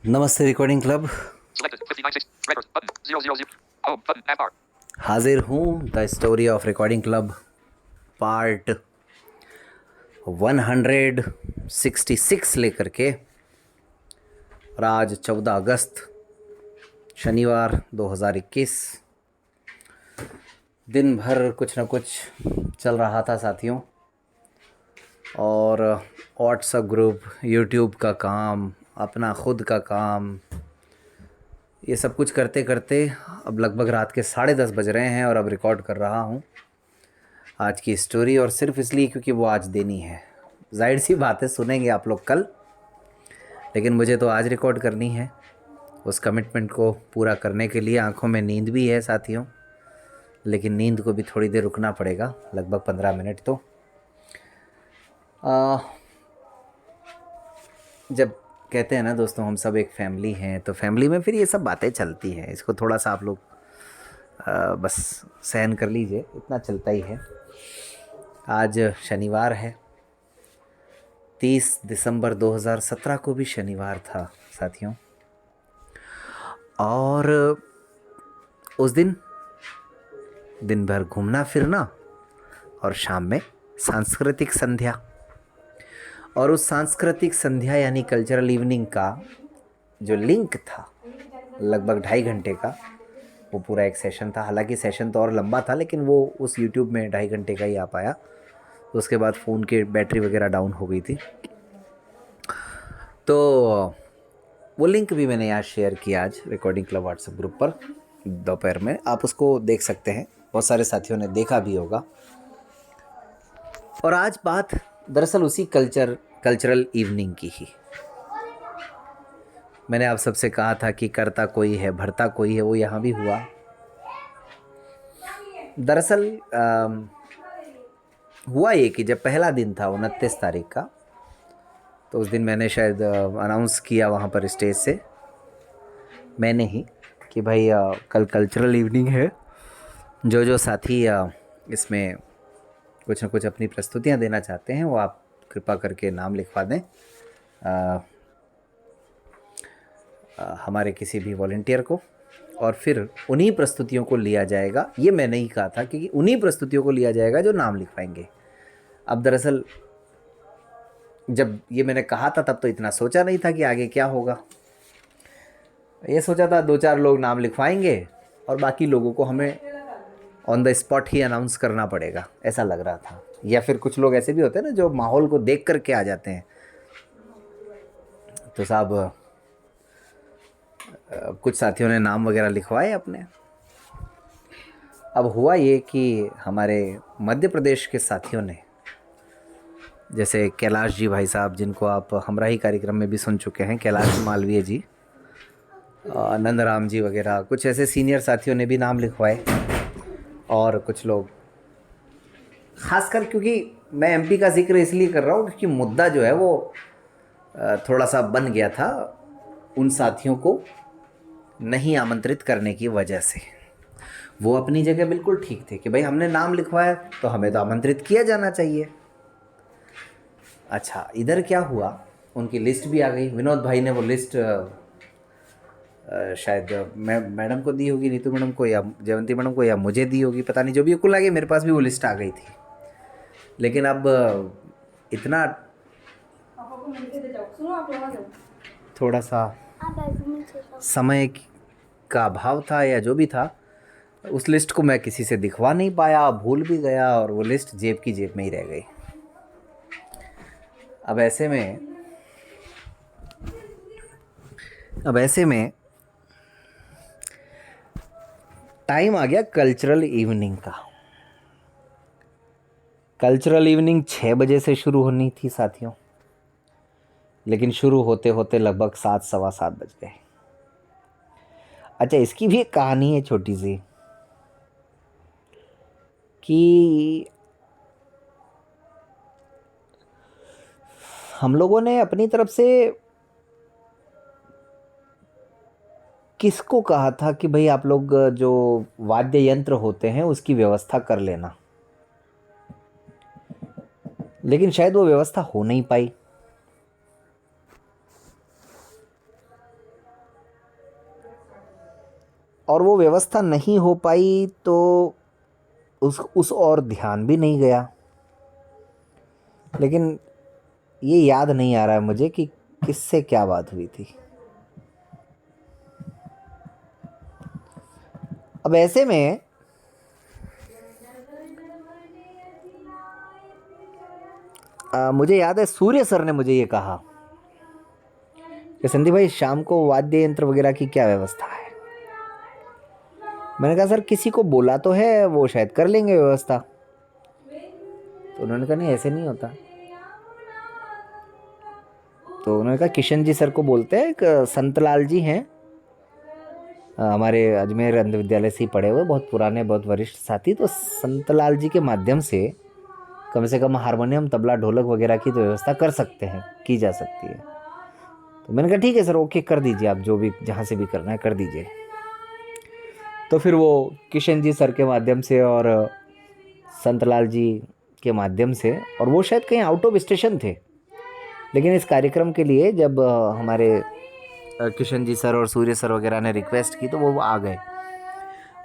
नमस्ते recording club. हाजिर हूँ the story of recording club part 166 लेकर के। और आज 14 अगस्त शनिवार 2021। दिन भर कुछ न कुछ चल रहा था साथियों, और व्हाट्सएप ग्रुप, यूट्यूब का काम, अपना खुद का काम, ये सब कुछ करते करते अब लगभग रात के 10:30 बज रहे हैं और अब रिकॉर्ड कर रहा हूँ आज की स्टोरी। और सिर्फ इसलिए क्योंकि वो आज देनी है। जाहिर सी बात है सुनेंगे आप लोग कल, लेकिन मुझे तो आज रिकॉर्ड करनी है। उस कमिटमेंट को पूरा करने के लिए आंखों में नींद भी है साथियों, लेकिन नींद को भी थोड़ी देर रुकना पड़ेगा, लगभग 15 मिनट। तो जब कहते हैं ना दोस्तों, हम सब एक फैमिली हैं, तो फैमिली में फिर ये सब बातें चलती हैं। इसको थोड़ा सा आप लोग बस सहन कर लीजिए, इतना चलता ही है। आज शनिवार है, 30 दिसंबर 2017 को भी शनिवार था साथियों। और उस दिन भर घूमना फिरना और शाम में सांस्कृतिक संध्या। और उस सांस्कृतिक संध्या यानी कल्चरल इवनिंग का जो लिंक था लगभग 2.5 घंटे का, वो पूरा एक सेशन था। हालांकि सेशन तो और लंबा था, लेकिन वो उस यूट्यूब में 2.5 घंटे का ही आ पाया। तो उसके बाद फ़ोन की बैटरी वगैरह डाउन हो गई थी। तो वो लिंक भी मैंने आज शेयर किया, आज रिकॉर्डिंग क्लब व्हाट्सएप ग्रुप पर दोपहर में। आप उसको देख सकते हैं, बहुत सारे साथियों ने देखा भी होगा। और आज बात दरअसल उसी कल्चरल इवनिंग की ही। मैंने आप सबसे कहा था कि करता कोई है भरता कोई है, वो यहाँ भी हुआ। दरअसल हुआ ये कि जब पहला दिन था 29 तारीख का, तो उस दिन मैंने शायद अनाउंस किया वहाँ पर स्टेज से, मैंने ही, कि भाई कल कल्चरल इवनिंग है। जो साथी इसमें कुछ न कुछ अपनी प्रस्तुतियाँ देना चाहते हैं, वो आप कृपा करके नाम लिखवा दें हमारे किसी भी वॉलंटियर को, और फिर उन्हीं प्रस्तुतियों को लिया जाएगा। ये मैंने ही कहा था कि उन्हीं प्रस्तुतियों को लिया जाएगा जो नाम लिखवाएंगे। अब दरअसल जब ये मैंने कहा था तब तो इतना सोचा नहीं था कि आगे क्या होगा। ये सोचा था 2-4 लोग नाम लिखवाएंगे और बाकी लोगों को हमें on the spot he announce करना पड़ेगा, ऐसा लग रहा था। या फिर कुछ लोग ऐसे भी होते हैं ना जो माहौल को देख करके आ जाते हैं। तो साहब कुछ साथियों ने नाम वगैरह लिखवाए अपने। अब हुआ ये कि हमारे मध्य प्रदेश के साथियों ने, जैसे कैलाश जी भाई साहब, जिनको आप हमरा ही कार्यक्रम में भी सुन चुके हैं, कैलाश मालवीय जी, नंदराम जी वगैरह, कुछ ऐसे सीनियर साथियों ने भी नाम लिखवाए। और कुछ लोग, खासकर क्योंकि मैं एमपी का जिक्र इसलिए कर रहा हूँ क्योंकि मुद्दा जो है वो थोड़ा सा बन गया था उन साथियों को नहीं आमंत्रित करने की वजह से। वो अपनी जगह बिल्कुल ठीक थे कि भाई हमने नाम लिखवाया तो हमें तो आमंत्रित किया जाना चाहिए। अच्छा, इधर क्या हुआ, उनकी लिस्ट भी आ गई। विनोद भाई ने वो लिस्ट शायद मैं मैडम को दी होगी, नीतू मैडम को या जयवंती मैडम को, या मुझे दी होगी, पता नहीं। जो भी कुल आगे मेरे पास भी वो लिस्ट आ गई थी। लेकिन अब इतना थोड़ा सा समय का अभाव था या जो भी था, उस लिस्ट को मैं किसी से दिखवा नहीं पाया, भूल भी गया, और वो लिस्ट जेब की जेब में ही रह गई। अब ऐसे में टाइम आ गया कल्चरल इवनिंग का। कल्चरल इवनिंग 6 बजे से शुरू होनी थी साथियों, लेकिन शुरू होते होते लगभग 7, सवा 7 बज गए। अच्छा, इसकी भी एक कहानी है छोटी सी, कि हम लोगों ने अपनी तरफ से किसको कहा था कि भाई आप लोग जो वाद्य यंत्र होते हैं उसकी व्यवस्था कर लेना, लेकिन शायद वो व्यवस्था हो नहीं पाई। और वो व्यवस्था नहीं हो पाई तो उस और ध्यान भी नहीं गया। लेकिन ये याद नहीं आ रहा है मुझे कि किससे क्या बात हुई थी। अब ऐसे में मुझे याद है सूर्य सर ने मुझे ये कहा कि संदीप भाई शाम को वाद्य यंत्र वगैरह की क्या व्यवस्था है। मैंने कहा सर किसी को बोला तो है, वो शायद कर लेंगे व्यवस्था। तो उन्होंने कहा नहीं ऐसे नहीं होता। तो उन्होंने कहा किशन जी सर को बोलते हैं, एक संतलाल जी हैं हमारे अजमेर अंध विद्यालय से ही पढ़े हुए, बहुत पुराने बहुत वरिष्ठ साथी। तो संतलाल जी के माध्यम से कम हारमोनियम तबला ढोलक वगैरह की तो व्यवस्था कर सकते हैं, की जा सकती है। तो मैंने कहा ठीक है सर, ओके कर दीजिए, आप जो भी जहाँ से भी करना है कर दीजिए। तो फिर वो किशन जी सर के माध्यम से और संतलाल जी के माध्यम से, और वो शायद कहीं आउट ऑफ स्टेशन थे, लेकिन इस कार्यक्रम के लिए जब हमारे किशन जी सर और सूर्य सर वगैरह ने रिक्वेस्ट की तो वो आ गए।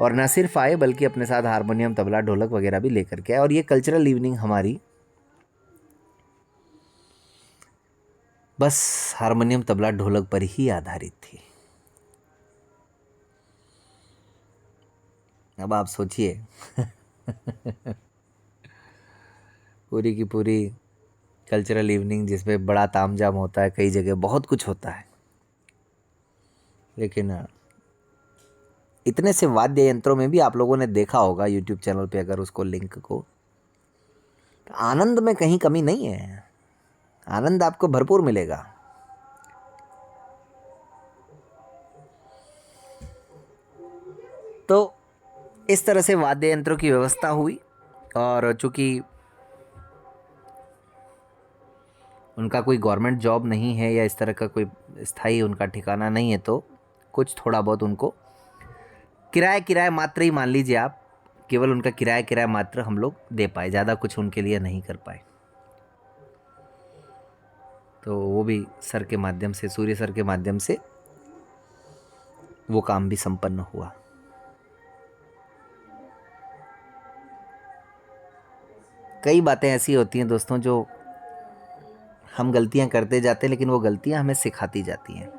और न सिर्फ आए बल्कि अपने साथ हारमोनियम तबला ढोलक वगैरह भी लेकर के आए। और ये कल्चरल इवनिंग हमारी बस हारमोनियम तबला ढोलक पर ही आधारित थी। अब आप सोचिए पूरी की पूरी कल्चरल इवनिंग जिसमें बड़ा तामझाम होता है, कई जगह बहुत कुछ होता है, लेकिन इतने से वाद्य यंत्रों में भी आप लोगों ने देखा होगा यूट्यूब चैनल पे अगर उसको लिंक को, तो आनंद में कहीं कमी नहीं है, आनंद आपको भरपूर मिलेगा। तो इस तरह से वाद्य यंत्रों की व्यवस्था हुई। और चूंकि उनका कोई गवर्नमेंट जॉब नहीं है या इस तरह का कोई स्थायी उनका ठिकाना नहीं है, तो कुछ थोड़ा बहुत उनको किराया मात्र ही मान लीजिए आप, केवल उनका किराया मात्र हम लोग दे पाए, ज़्यादा कुछ उनके लिए नहीं कर पाए। तो वो भी सर के माध्यम से, सूर्य सर के माध्यम से वो काम भी संपन्न हुआ। कई बातें ऐसी होती हैं दोस्तों जो हम गलतियां करते जाते हैं, लेकिन वो गलतियां हमें सिखाती जाती हैं।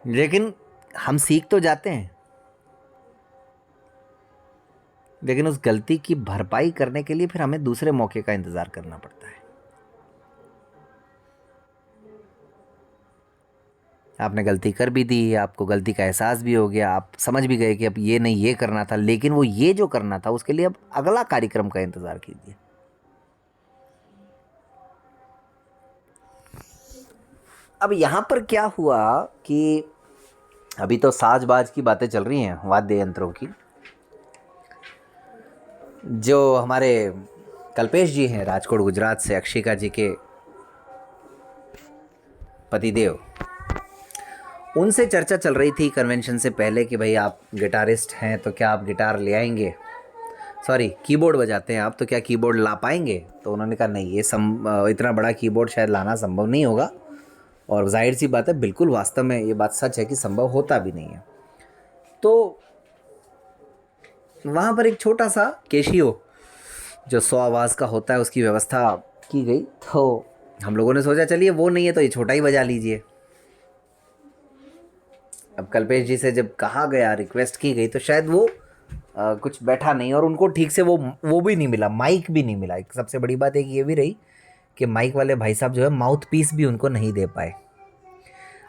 लेकिन हम सीख तो जाते हैं, लेकिन उस गलती की भरपाई करने के लिए फिर हमें दूसरे मौके का इंतज़ार करना पड़ता है। आपने गलती कर भी दी, आपको गलती का एहसास भी हो गया, आप समझ भी गए कि अब ये नहीं ये करना था, लेकिन वो ये जो करना था उसके लिए अब अगला कार्यक्रम का इंतज़ार कीजिए। अब यहाँ पर क्या हुआ कि अभी तो साज बाज की बातें चल रही हैं, वाद्य यंत्रों की। जो हमारे कल्पेश जी हैं राजकोट गुजरात से, अक्षिका जी के पतिदेव, उनसे चर्चा चल रही थी कन्वेंशन से पहले कि भाई आप गिटारिस्ट हैं तो क्या आप गिटार ले आएंगे, सॉरी कीबोर्ड बजाते हैं आप तो क्या कीबोर्ड ला पाएंगे। तो उन्होंने कहा नहीं, ये इतना बड़ा कीबोर्ड शायद लाना संभव नहीं होगा। और जाहिर सी बात है, बिल्कुल वास्तव में ये बात सच है कि संभव होता भी नहीं है। तो वहाँ पर एक छोटा सा केशियो जो 100 आवाज़ का होता है उसकी व्यवस्था की गई। तो हम लोगों ने सोचा चलिए वो नहीं है तो ये छोटा ही बजा लीजिए। अब कल्पेश जी से जब कहा गया, रिक्वेस्ट की गई, तो शायद वो कुछ बैठा नहीं और उनको ठीक से वो भी नहीं मिला, माइक भी नहीं मिला। एक सबसे बड़ी बात एक ये भी रही कि माइक वाले भाई साहब जो है माउथ पीस भी उनको नहीं दे पाए।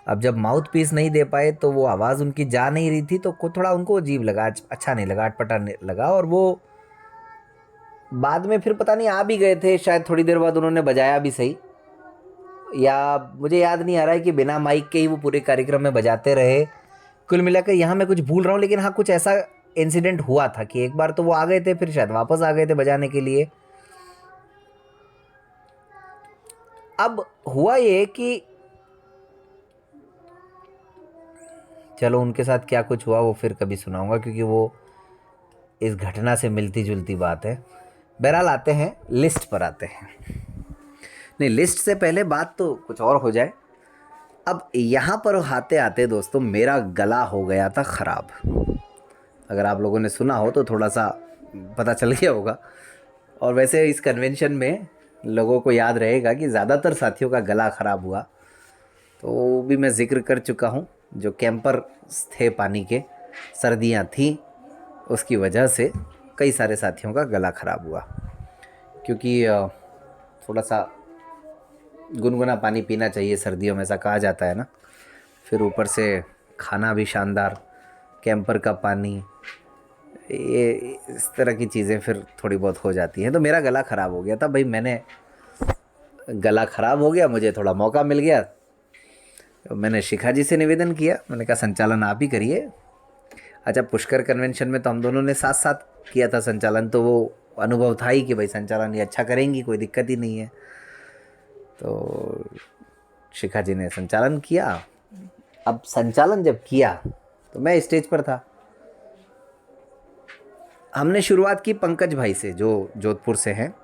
अब जब माउथ पीस नहीं दे पाए तो वो आवाज़ उनकी जा नहीं रही थी, तो थोड़ा उनको अजीब लगा, अच्छा नहीं लगा, अटपटा लगा। और वो बाद में फिर पता नहीं आ भी गए थे, शायद थोड़ी देर बाद उन्होंने बजाया भी सही, या मुझे याद नहीं आ रहा है कि बिना माइक के ही वो पूरे कार्यक्रम में बजाते रहे। कुल मिलाकर यहाँ मैं कुछ भूल रहा हूँ, लेकिन हाँ कुछ ऐसा इंसिडेंट हुआ था कि एक बार तो वो आ गए थे, फिर शायद वापस आ गए थे बजाने के लिए। अब हुआ ये कि चलो उनके साथ क्या कुछ हुआ वो फिर कभी सुनाऊंगा, क्योंकि वो इस घटना से मिलती जुलती बात है। बहरहाल आते हैं लिस्ट पर, आते हैं नहीं, लिस्ट से पहले बात तो कुछ और हो जाए अब यहाँ पर आते आते दोस्तों मेरा गला हो गया था ख़राब। अगर आप लोगों ने सुना हो तो थोड़ा सा पता चल गया होगा। और वैसे इस कन्वेंशन में लोगों को याद रहेगा कि ज़्यादातर साथियों का गला ख़राब हुआ, तो वो भी मैं ज़िक्र कर चुका हूँ। जो कैंपर थे पानी के, सर्दियाँ थीं, उसकी वजह से कई सारे साथियों का गला ख़राब हुआ, क्योंकि थोड़ा सा गुनगुना पानी पीना चाहिए सर्दियों में, ऐसा कहा जाता है ना। फिर ऊपर से खाना भी शानदार, कैंपर का पानी, ये इस तरह की चीज़ें फिर थोड़ी बहुत हो जाती हैं। तो मेरा गला ख़राब हो गया था भाई। गला ख़राब हो गया, मुझे थोड़ा मौका मिल गया, तो मैंने शिखा जी से निवेदन किया। मैंने कहा संचालन आप ही करिए। अच्छा, पुष्कर कन्वेंशन में तो हम दोनों ने साथ साथ किया था संचालन, तो वो अनुभव था ही कि भाई संचालन ये अच्छा करेंगी, कोई दिक्कत ही नहीं है। तो शिखा जी ने संचालन किया। अब संचालन जब किया तो मैं स्टेज पर था। हमने शुरुआत की पंकज भाई से, जो जोधपुर से हैं।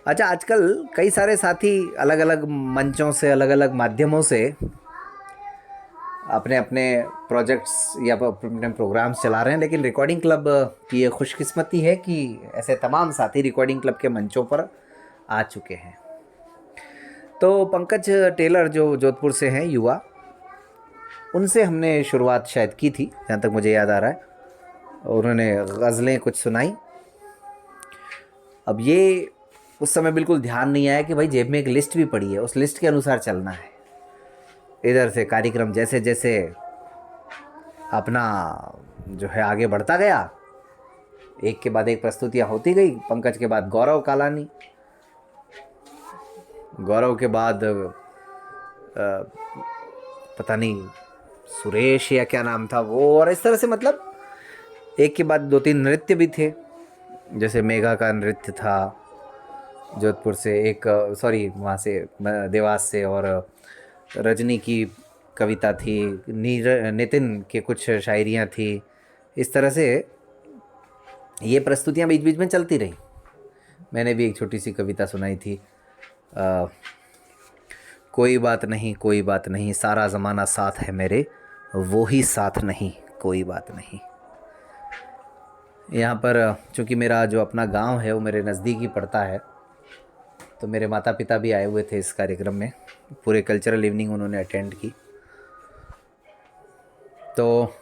अच्छा, आजकल कई सारे साथी अलग अलग मंचों से, अलग अलग माध्यमों से अपने अपने प्रोजेक्ट्स या अपने प्रोग्राम्स चला रहे हैं, लेकिन रिकॉर्डिंग क्लब की ये खुशकिस्मती है कि ऐसे तमाम साथी रिकॉर्डिंग क्लब के मंचों पर आ चुके हैं। तो पंकज टेलर जो जोधपुर से हैं, युवा, उनसे हमने शुरुआत शायद की थी, जहाँ तक मुझे याद आ रहा है। उन्होंने गज़लें कुछ सुनाई। अब ये उस समय बिल्कुल ध्यान नहीं आया कि भाई जेब में एक लिस्ट भी पड़ी है, उस लिस्ट के अनुसार चलना है। इधर से कार्यक्रम जैसे जैसे अपना जो है आगे बढ़ता गया, एक के बाद एक प्रस्तुतियाँ होती गई। पंकज के बाद गौरव कालानी, गौरव के बाद पता नहीं सुरेश या क्या नाम था वो, और इस तरह से मतलब एक के बाद दो तीन नृत्य भी थे। जैसे मेघा का नृत्य था जोधपुर से, एक सॉरी वहाँ से देवास से, और रजनी की कविता थी, नितिन के कुछ शायरियाँ थी। इस तरह से ये प्रस्तुतियाँ बीच बीच में चलती रही। मैंने भी एक छोटी सी कविता सुनाई थी, कोई बात नहीं, कोई बात नहीं, सारा ज़माना साथ है मेरे, वो ही साथ नहीं, कोई बात नहीं। यहाँ पर चूँकि मेरा जो अपना गांव है वो मेरे नज़दीक ही पड़ता है, तो मेरे माता पिता भी आए हुए थे इस कार्यक्रम में। पूरे कल्चरल इवनिंग उन्होंने अटेंड की। तो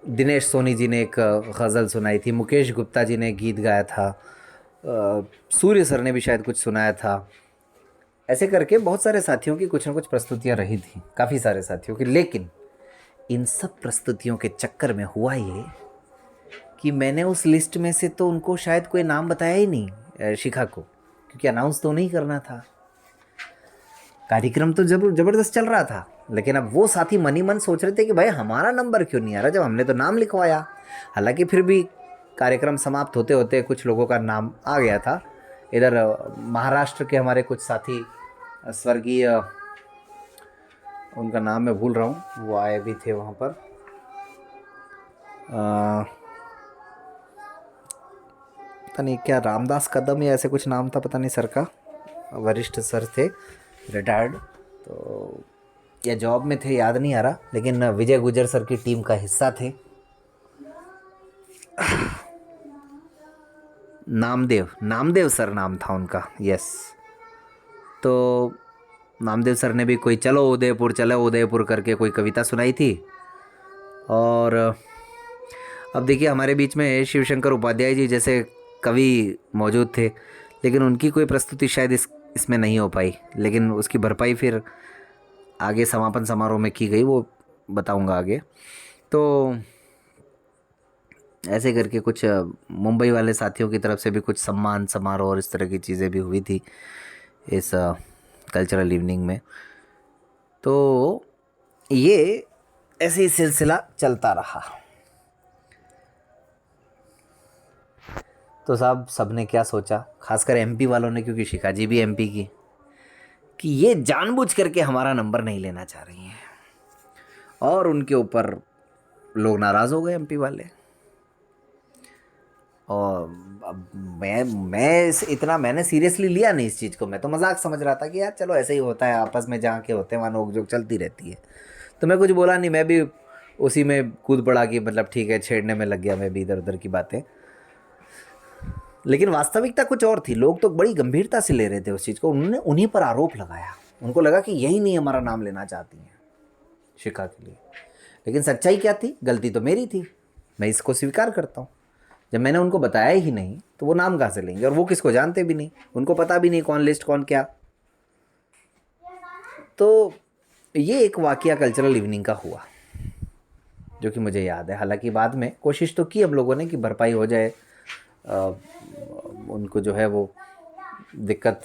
दिनेश सोनी जी ने एक गज़ल सुनाई थी, मुकेश गुप्ता जी ने गीत गाया था, सूर्य सर ने भी शायद कुछ सुनाया था। ऐसे करके बहुत सारे साथियों की कुछ ना कुछ प्रस्तुतियाँ रही थी, काफ़ी सारे साथियों की। लेकिन इन सब प्रस्तुतियों के चक्कर में हुआ ये कि मैंने उस लिस्ट में से तो उनको शायद कोई नाम बताया ही नहीं, शिखा को, क्योंकि अनाउंस तो नहीं करना था। कार्यक्रम तो ज़बरदस्त चल रहा था, लेकिन अब वो साथी मन ही मन सोच रहे थे कि भाई हमारा नंबर क्यों नहीं आ रहा, जब हमने तो नाम लिखवाया। हालांकि फिर भी कार्यक्रम समाप्त होते होते कुछ लोगों का नाम आ गया था। इधर महाराष्ट्र के हमारे कुछ साथी, स्वर्गीय, उनका नाम मैं भूल रहा हूँ, वो आए भी थे वहाँ पर। पता नहीं क्या रामदास कदम या ऐसे कुछ नाम था, पता नहीं सर का, वरिष्ठ सर थे, रिटायर्ड, तो या जॉब में थे, याद नहीं आ रहा, लेकिन विजय गुजर सर की टीम का हिस्सा थे। नामदेव सर नाम था उनका, यस। तो नामदेव सर ने भी कोई चलो उदयपुर करके कोई कविता सुनाई थी। और अब देखिए हमारे बीच में शिवशंकर उपाध्याय जी जैसे कवि मौजूद थे, लेकिन उनकी कोई प्रस्तुति शायद इसमें नहीं हो पाई, लेकिन उसकी भरपाई फिर आगे समापन समारोह में की गई, वो बताऊंगा आगे। तो ऐसे करके कुछ मुंबई वाले साथियों की तरफ से भी कुछ सम्मान समारोह और इस तरह की चीज़ें भी हुई थी इस कल्चरल इवनिंग में। तो ये ऐसे ही सिलसिला चलता रहा। तो साहब सबने क्या सोचा, खासकर एमपी वालों ने, क्योंकि शिखा जी भी एमपी की, कि ये जानबूझ करके हमारा नंबर नहीं लेना चाह रही हैं, और उनके ऊपर लोग नाराज़ हो गए एमपी वाले। और अब इतना मैंने सीरियसली लिया नहीं इस चीज़ को। मैं तो मजाक समझ रहा था कि यार चलो ऐसे ही होता है, आपस में जहाँ के होते हैं वहाँ नोक जोक चलती रहती है। तो मैं कुछ बोला नहीं, मैं भी उसी में कूद पड़ा कि मतलब ठीक है, छेड़ने में लग गया मैं भी इधर उधर की बातें। लेकिन वास्तविकता कुछ और थी। लोग तो बड़ी गंभीरता से ले रहे थे उस चीज़ को। उन्होंने उन्हीं पर आरोप लगाया। उनको लगा कि यही नहीं हमारा नाम लेना चाहती हैं शिखा के लिए। लेकिन सच्चाई क्या थी? गलती तो मेरी थी, मैं इसको स्वीकार करता हूँ। जब मैंने उनको बताया ही नहीं तो वो नाम कहाँ से लेंगे? और वो किसको जानते भी नहीं, उनको पता भी नहीं कौन लिस्ट कौन क्या। तो ये एक वाकया कल्चरल इवनिंग का हुआ जो कि मुझे याद है। हालांकि बाद में कोशिश तो की हम लोगों ने कि भरपाई हो जाए, उनको जो है वो दिक्कत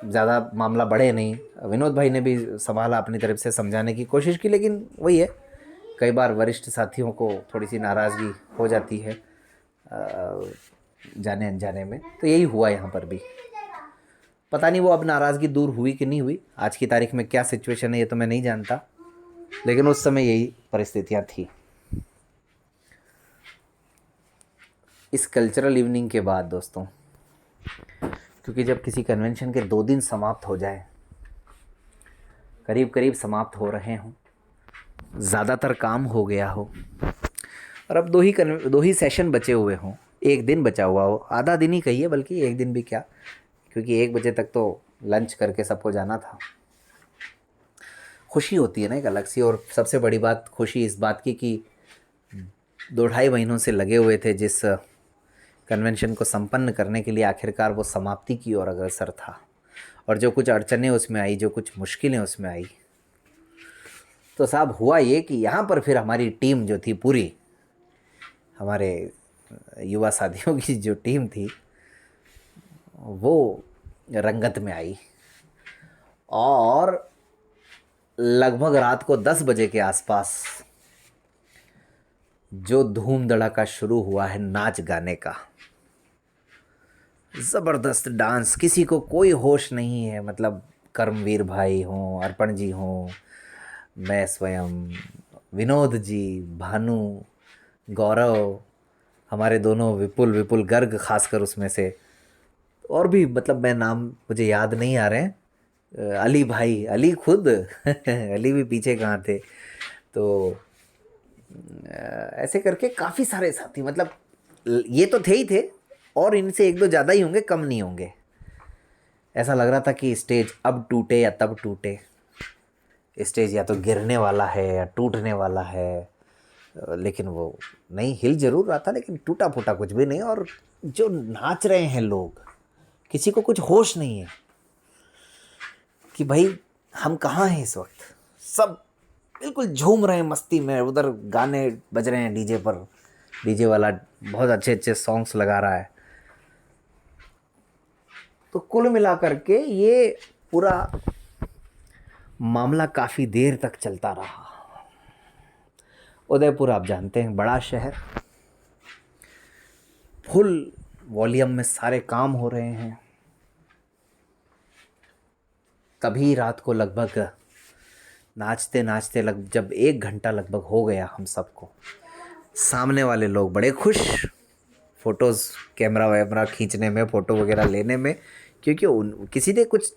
ज़्यादा मामला बढ़े नहीं। विनोद भाई ने भी संभाला, अपनी तरफ से समझाने की कोशिश की। लेकिन वही है, कई बार वरिष्ठ साथियों को थोड़ी सी नाराज़गी हो जाती है जाने अनजाने में। तो यही हुआ यहाँ पर भी। पता नहीं वो अब नाराज़गी दूर हुई कि नहीं हुई, आज की तारीख में क्या सिचुएशन है ये तो मैं नहीं जानता, लेकिन उस समय यही परिस्थितियाँ थी। इस कल्चरल इवनिंग के बाद दोस्तों, क्योंकि जब किसी कन्वेंशन के 2 दिन समाप्त हो जाए, करीब करीब समाप्त हो रहे हों, ज़्यादातर काम हो गया हो और अब 2 ही सेशन बचे हुए हों, 1 दिन बचा हुआ हो, आधा दिन ही कहिए, बल्कि 1 दिन भी क्या, क्योंकि 1 बजे तक तो लंच करके सबको जाना था। खुशी होती है ना एक अलग सी। और सबसे बड़ी बात खुशी इस बात की कि 2 ढाई महीनों से लगे हुए थे जिस कन्वेंशन को संपन्न करने के लिए, आखिरकार वो समाप्ति की ओर अग्रसर था। और जो कुछ अड़चनें उसमें आई, जो कुछ मुश्किलें उसमें आई, तो साहब हुआ ये कि यहाँ पर फिर हमारी टीम जो थी पूरी, हमारे युवा साथियों की जो टीम थी वो रंगत में आई। और लगभग रात को 10 बजे के आसपास जो धूम धड़ाका शुरू हुआ है नाच गाने का, ज़बरदस्त डांस, किसी को कोई होश नहीं है। मतलब कर्मवीर भाई हों, अर्पण जी हों, मैं स्वयं, विनोद जी, भानु, गौरव, हमारे दोनों विपुल विपुल गर्ग खासकर उसमें से, और भी मतलब मैं नाम मुझे याद नहीं आ रहे हैं, अली भाई, अली खुद अली भी पीछे कहाँ थे। तो ऐसे करके काफ़ी सारे साथी, मतलब ये तो थे ही थे, और इनसे 1-2 ज़्यादा ही होंगे, कम नहीं होंगे। ऐसा लग रहा था कि स्टेज अब टूटे या तब टूटे, स्टेज या तो गिरने वाला है या टूटने वाला है। लेकिन वो नहीं, हिल जरूर रहा था लेकिन टूटा फूटा कुछ भी नहीं। और जो नाच रहे हैं लोग, किसी को कुछ होश नहीं है कि भाई हम कहाँ हैं इस वक्त। सब बिल्कुल झूम रहे हैं मस्ती में, उधर गाने बज रहे हैं डीजे पर, डीजे वाला बहुत अच्छे अच्छे सॉन्ग्स लगा रहा है। तो कुल मिलाकर के ये पूरा मामला काफ़ी देर तक चलता रहा। उदयपुर आप जानते हैं, बड़ा शहर, फुल वॉल्यूम में सारे काम हो रहे हैं। तभी रात को लगभग नाचते नाचते जब 1 घंटा लगभग हो गया हम सबको, सामने वाले लोग बड़े खुश, फ़ोटोज़ कैमरा वैमरा खींचने में, फ़ोटो वगैरह लेने में, क्योंकि किसी ने कुछ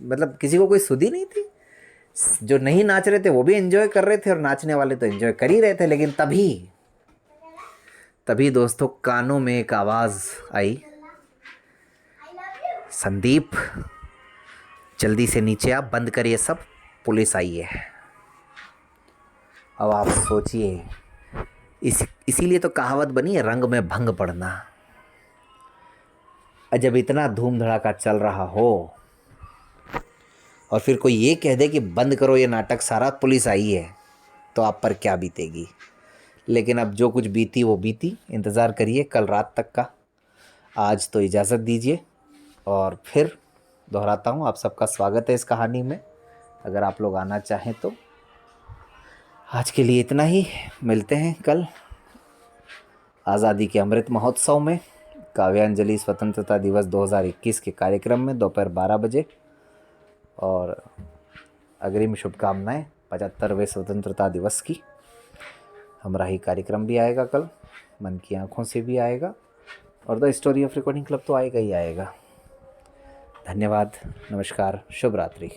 मतलब किसी को कोई सुधी नहीं थी। जो नहीं नाच रहे थे वो भी एंजॉय कर रहे थे और नाचने वाले तो एंजॉय कर ही रहे थे। लेकिन तभी दोस्तों कानों में एक आवाज़ आई, संदीप जल्दी से नीचे आप, बंद करिए सब, पुलिस आई है। अब आप सोचिए, इसीलिए तो कहावत बनी है, रंग में भंग पड़ना। जब इतना धूम धड़ाका चल रहा हो और फिर कोई ये कह दे कि बंद करो ये नाटक सारा, पुलिस आई है, तो आप पर क्या बीतेगी। लेकिन अब जो कुछ बीती वो बीती, इंतज़ार करिए कल रात तक का। आज तो इजाज़त दीजिए, और फिर दोहराता हूँ, आप सबका स्वागत है इस कहानी में, अगर आप लोग आना चाहें तो। आज के लिए इतना ही, मिलते हैं कल आज़ादी के अमृत महोत्सव में, काव्यांजलि स्वतंत्रता दिवस 2021 के कार्यक्रम में दोपहर 12 बजे। और अग्रिम शुभकामनाएं 75वें स्वतंत्रता दिवस की। हमारा ही कार्यक्रम भी आएगा कल। मन की आँखों से भी आएगा, और the story of recording club तो आएगा ही आएगा। धन्यवाद, नमस्कार, शुभ रात्रि।